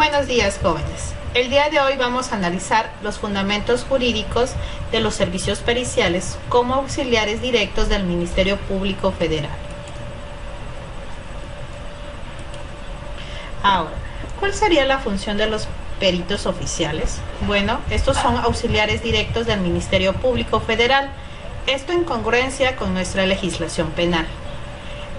Buenos días, jóvenes. El día de hoy vamos a analizar los fundamentos jurídicos de los servicios periciales como auxiliares directos del Ministerio Público Federal. Ahora, ¿cuál sería la función de los peritos oficiales? Bueno, estos son auxiliares directos del Ministerio Público Federal, esto en congruencia con nuestra legislación penal.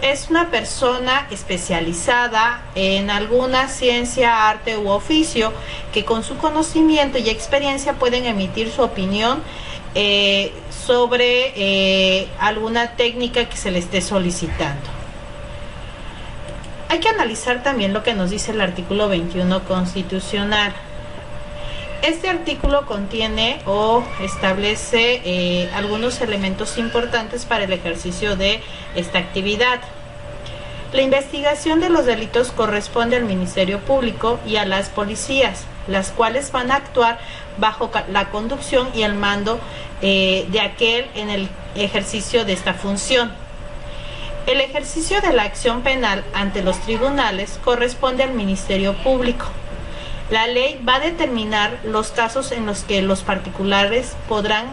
Es una persona especializada en alguna ciencia, arte u oficio que con su conocimiento y experiencia pueden emitir su opinión sobre alguna técnica que se le esté solicitando. Hay que analizar también lo que nos dice el artículo 21 constitucional. Este artículo contiene o establece algunos elementos importantes para el ejercicio de esta actividad. La investigación de los delitos corresponde al Ministerio Público y a las policías, las cuales van a actuar bajo la conducción y el mando de aquel en el ejercicio de esta función. El ejercicio de la acción penal ante los tribunales corresponde al Ministerio Público. La ley va a determinar los casos en los que los particulares podrán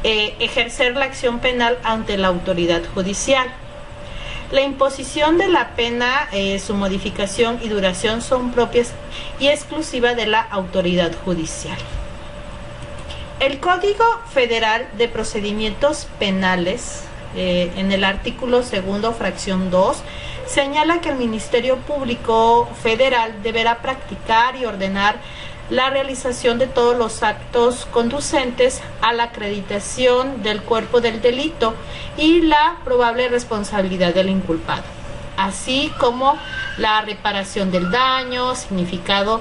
ejercer la acción penal ante la autoridad judicial. La imposición de la pena, su modificación y duración son propias y exclusivas de la autoridad judicial. El Código Federal de Procedimientos Penales, en el artículo 2, fracción 2, señala que el Ministerio Público Federal deberá practicar y ordenar la realización de todos los actos conducentes a la acreditación del cuerpo del delito y la probable responsabilidad del inculpado, así como la reparación del daño, significando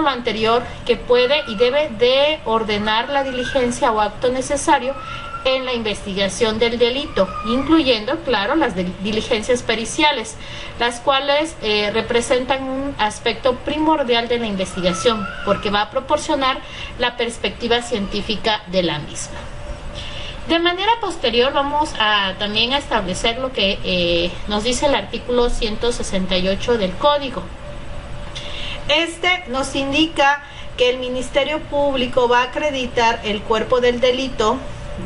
lo anterior, que puede y debe de ordenar la diligencia o acto necesario en la investigación del delito, incluyendo, claro, las diligencias periciales, las cuales representan un aspecto primordial de la investigación, porque va a proporcionar la perspectiva científica de la misma. De manera posterior vamos a también a establecer lo que nos dice el artículo 168 del Código. Este nos indica que el Ministerio Público va a acreditar el cuerpo del delito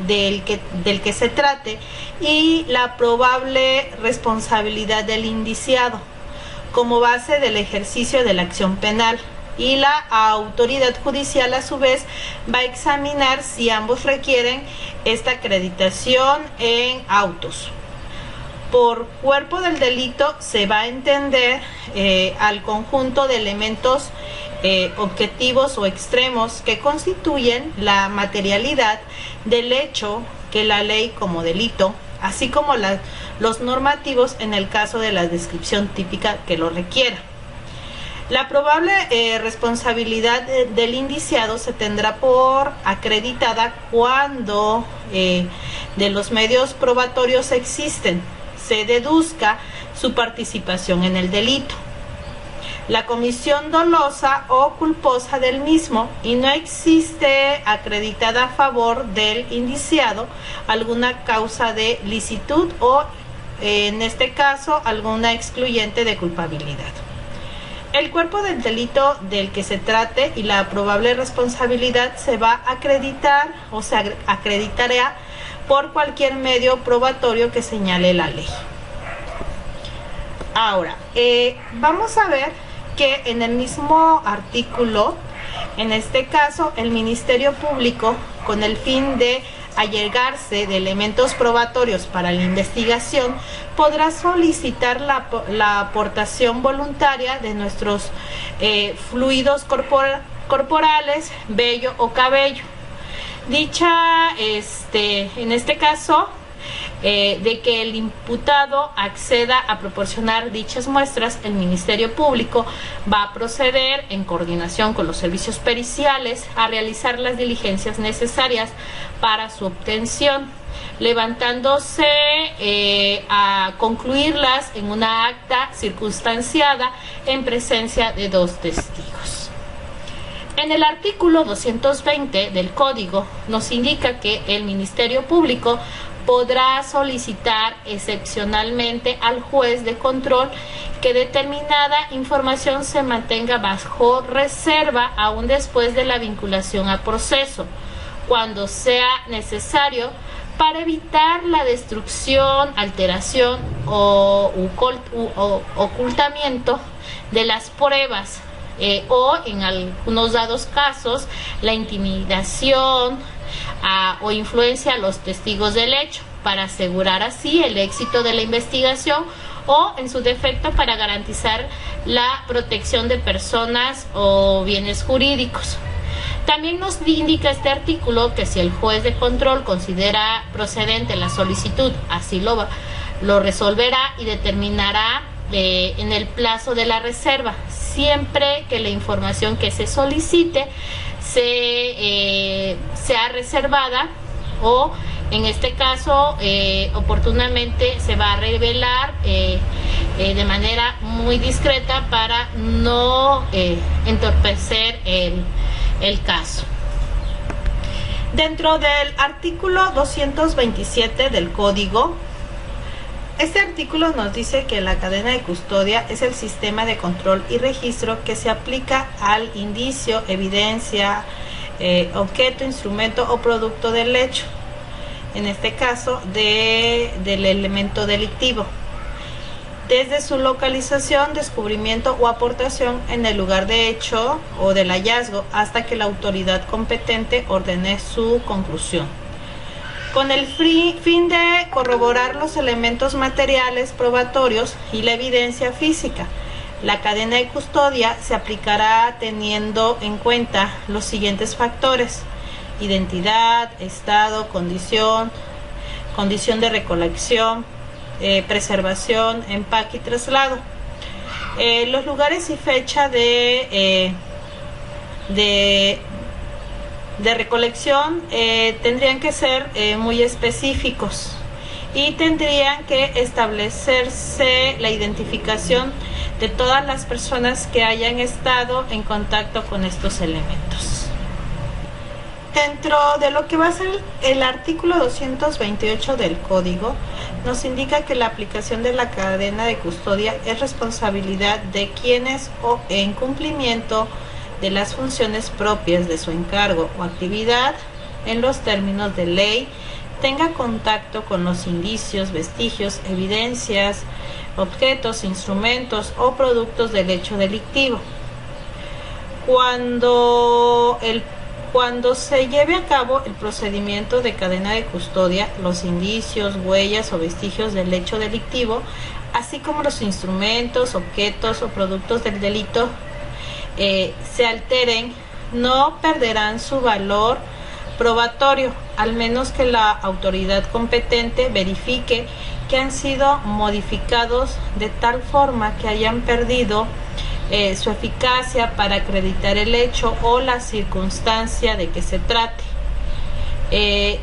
del que se trate y la probable responsabilidad del indiciado como base del ejercicio de la acción penal, y la autoridad judicial a su vez va a examinar si ambos requieren esta acreditación en autos. Por cuerpo del delito se va a entender al conjunto de elementos objetivos o extremos que constituyen la materialidad del hecho que la ley como delito, así como los normativos en el caso de la descripción típica que lo requiera. La probable responsabilidad del indiciado se tendrá por acreditada cuando de los medios probatorios se deduzca su participación en el delito, la comisión dolosa o culposa del mismo, y no existe acreditada a favor del indiciado alguna causa de licitud o, en este caso, alguna excluyente de culpabilidad. El cuerpo del delito del que se trate y la probable responsabilidad se va a acreditar o se acreditará por cualquier medio probatorio que señale la ley. Ahora, vamos a ver que en el mismo artículo, en este caso, el Ministerio Público, con el fin de allegarse de elementos probatorios para la investigación, podrá solicitar la aportación voluntaria de nuestros fluidos corporales, vello o cabello. Dicha, en este caso, de que el imputado acceda a proporcionar dichas muestras, el Ministerio Público va a proceder, en coordinación con los servicios periciales, a realizar las diligencias necesarias para su obtención, levantándose a concluirlas en una acta circunstanciada en presencia de 2 testigos. En el artículo 220 del Código nos indica que el Ministerio Público podrá solicitar excepcionalmente al juez de control que determinada información se mantenga bajo reserva aún después de la vinculación a proceso, cuando sea necesario para evitar la destrucción, alteración o ocultamiento de las pruebas o en algunos dados casos la intimidación o influencia a los testigos del hecho, para asegurar así el éxito de la investigación o en su defecto para garantizar la protección de personas o bienes jurídicos. También nos indica este artículo que si el juez de control considera procedente la solicitud, así lo resolverá y determinará en el plazo de la reserva, siempre que la información que se solicite sea reservada o en este caso oportunamente se va a revelar de manera muy discreta para no entorpecer el caso. Dentro del artículo 227 del Código, este artículo nos dice que la cadena de custodia es el sistema de control y registro que se aplica al indicio, evidencia, objeto, instrumento o producto del hecho, en este caso del elemento delictivo, desde su localización, descubrimiento o aportación en el lugar de hecho o del hallazgo hasta que la autoridad competente ordene su conclusión, con el fin de corroborar los elementos materiales probatorios y la evidencia física. La cadena de custodia se aplicará teniendo en cuenta los siguientes factores: identidad, estado, condición de recolección, preservación, empaque y traslado. Los lugares y fecha de recolección tendrían que ser muy específicos y tendrían que establecerse la identificación de todas las personas que hayan estado en contacto con estos elementos. Dentro de lo que va a ser el artículo 228 del Código, nos indica que la aplicación de la cadena de custodia es responsabilidad de quienes o en cumplimiento de las funciones propias de su encargo o actividad en los términos de ley tenga contacto con los indicios, vestigios, evidencias, objetos, instrumentos o productos del hecho delictivo. Cuando se lleve a cabo el procedimiento de cadena de custodia, los indicios, huellas o vestigios del hecho delictivo, así como los instrumentos, objetos o productos del delito se alteren, no perderán su valor probatorio, al menos que la autoridad competente verifique que han sido modificados de tal forma que hayan perdido su eficacia para acreditar el hecho o la circunstancia de que se trate.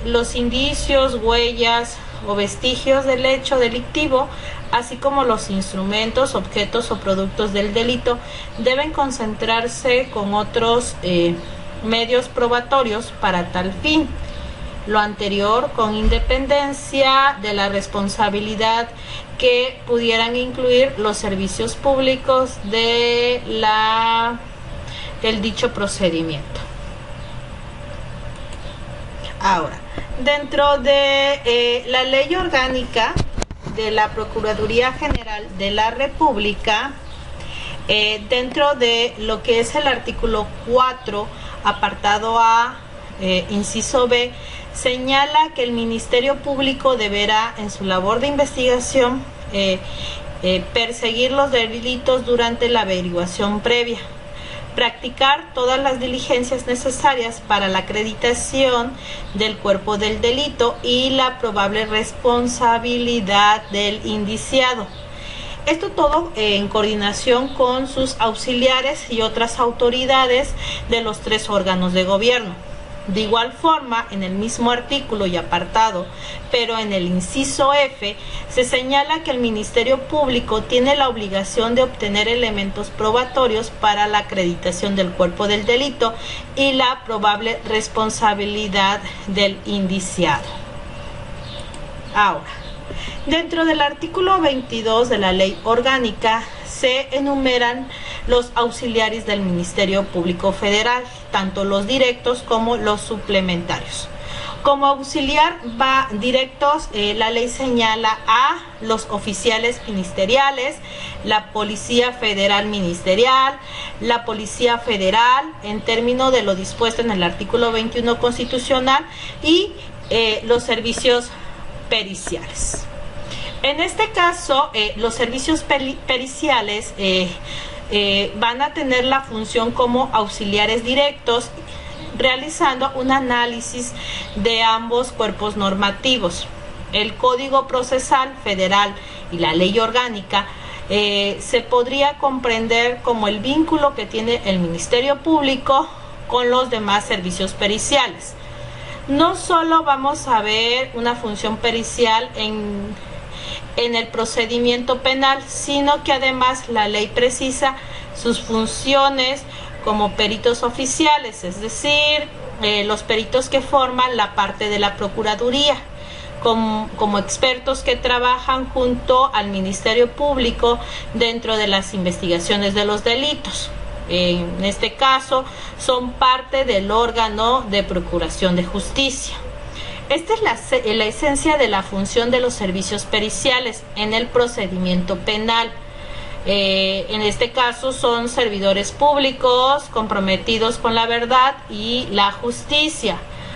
Los indicios, huellas o vestigios del hecho delictivo, así como los instrumentos, objetos o productos del delito, deben concentrarse con otros medios probatorios para tal fin. Lo anterior con independencia de la responsabilidad que pudieran incluir los servicios públicos del dicho procedimiento. Ahora, dentro de la Ley Orgánica de la Procuraduría General de la República, dentro de lo que es el artículo 4, apartado A, inciso B, señala que el Ministerio Público deberá, en su labor de investigación, perseguir los delitos durante la averiguación previa, practicar todas las diligencias necesarias para la acreditación del cuerpo del delito y la probable responsabilidad del indiciado. Esto todo en coordinación con sus auxiliares y otras autoridades de los 3 órganos de gobierno. De igual forma, en el mismo artículo y apartado, pero en el inciso F, se señala que el Ministerio Público tiene la obligación de obtener elementos probatorios para la acreditación del cuerpo del delito y la probable responsabilidad del indiciado. Ahora, dentro del artículo 22 de la Ley Orgánica se enumeran los auxiliares del Ministerio Público Federal, tanto los directos como los suplementarios. Como auxiliar va directos, la ley señala a los oficiales ministeriales, la Policía Federal Ministerial, la Policía Federal, en términos de lo dispuesto en el artículo 21 constitucional, y los servicios periciales. En este caso, los servicios periciales van a tener la función como auxiliares directos, realizando un análisis de ambos cuerpos normativos. El Código Procesal Federal y la Ley Orgánica se podría comprender como el vínculo que tiene el Ministerio Público con los demás servicios periciales. No solo vamos a ver una función pericial en el procedimiento penal, sino que además la ley precisa sus funciones como peritos oficiales, es decir, los peritos que forman la parte de la Procuraduría, como expertos que trabajan junto al Ministerio Público dentro de las investigaciones de los delitos. En este caso, son parte del órgano de Procuración de Justicia. Esta es la esencia de la función de los servicios periciales en el procedimiento penal. En este caso son servidores públicos comprometidos con la verdad y la justicia.